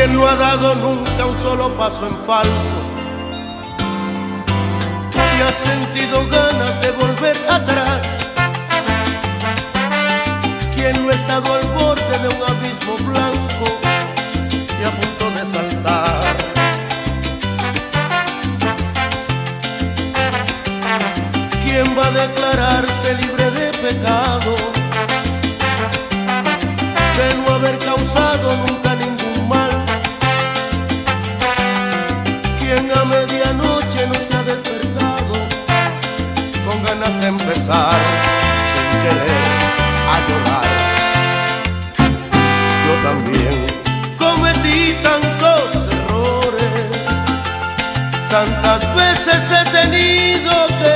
¿Quién no ha dado nunca un solo paso en falso? ¿Quién ha sentido ganas de volver atrás? ¿Quién no ha estado al borde de un abismo blanco y a punto de saltar? ¿Quién va a declararse libre de pecado, de no haber causado nunca ningún mal? ¿Quién a medianoche no se ha despertado con ganas de empezar sin querer a llorar? Yo también cometí tantos errores, tantas veces he tenido que